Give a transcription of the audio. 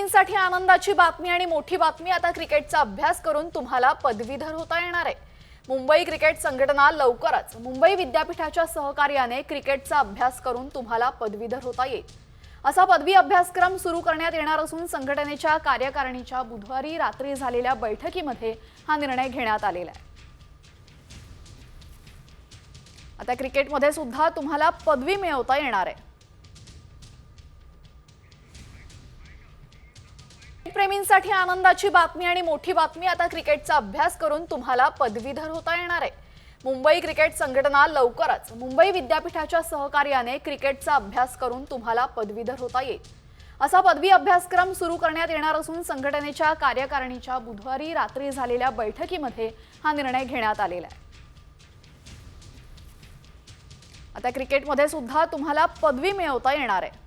प्रेमींसाठी आनंदाची बातमी आणि मोठी बातमी। आता क्रिकेटचा अभ्यास करून तुम्हाला पदवीधर होता येणार आहे। मुंबई क्रिकेट संघटना लवकरच मुंबई विद्यापीठाच्या सहकार्याने क्रिकेटचा अभ्यास करून तुम्हाला पदवीधर होता येईल। असा पदवी अभ्यासक्रम सुरू करण्यात येणार असून संघटनेच्या कार्यकारिणीच्या बुधवारी रात्री झालेल्या बैठकीमध्ये हा निर्णय घेण्यात आलेला आहे। आता क्रिकेटमध्ये सुद्धा तुम्हाला पदवी मिळवता येणार आहे। प्रेमींसाठी आनंदाची बातमी आणि मोठी बातमी। आता क्रिकेटचा अभ्यास करून तुम्हाला पदवीधर होता येणार आहे। मुंबई क्रिकेट संघटना लवकरच मुंबई विद्यापीठाच्या सहकार्याने क्रिकेटचा अभ्यास करून तुम्हाला पदवीधर होता येईल। असा पदवी अभ्यासक्रम सुरू करण्यात येणार असून संघटनेच्या कार्यकारिणीच्या बुधवारी रात्री झालेल्या बैठकीमध्ये हा निर्णय घेण्यात आलेला आहे। आता क्रिकेटमध्ये सुद्धा तुम्हाला पदवी मिळवता येणार आहे।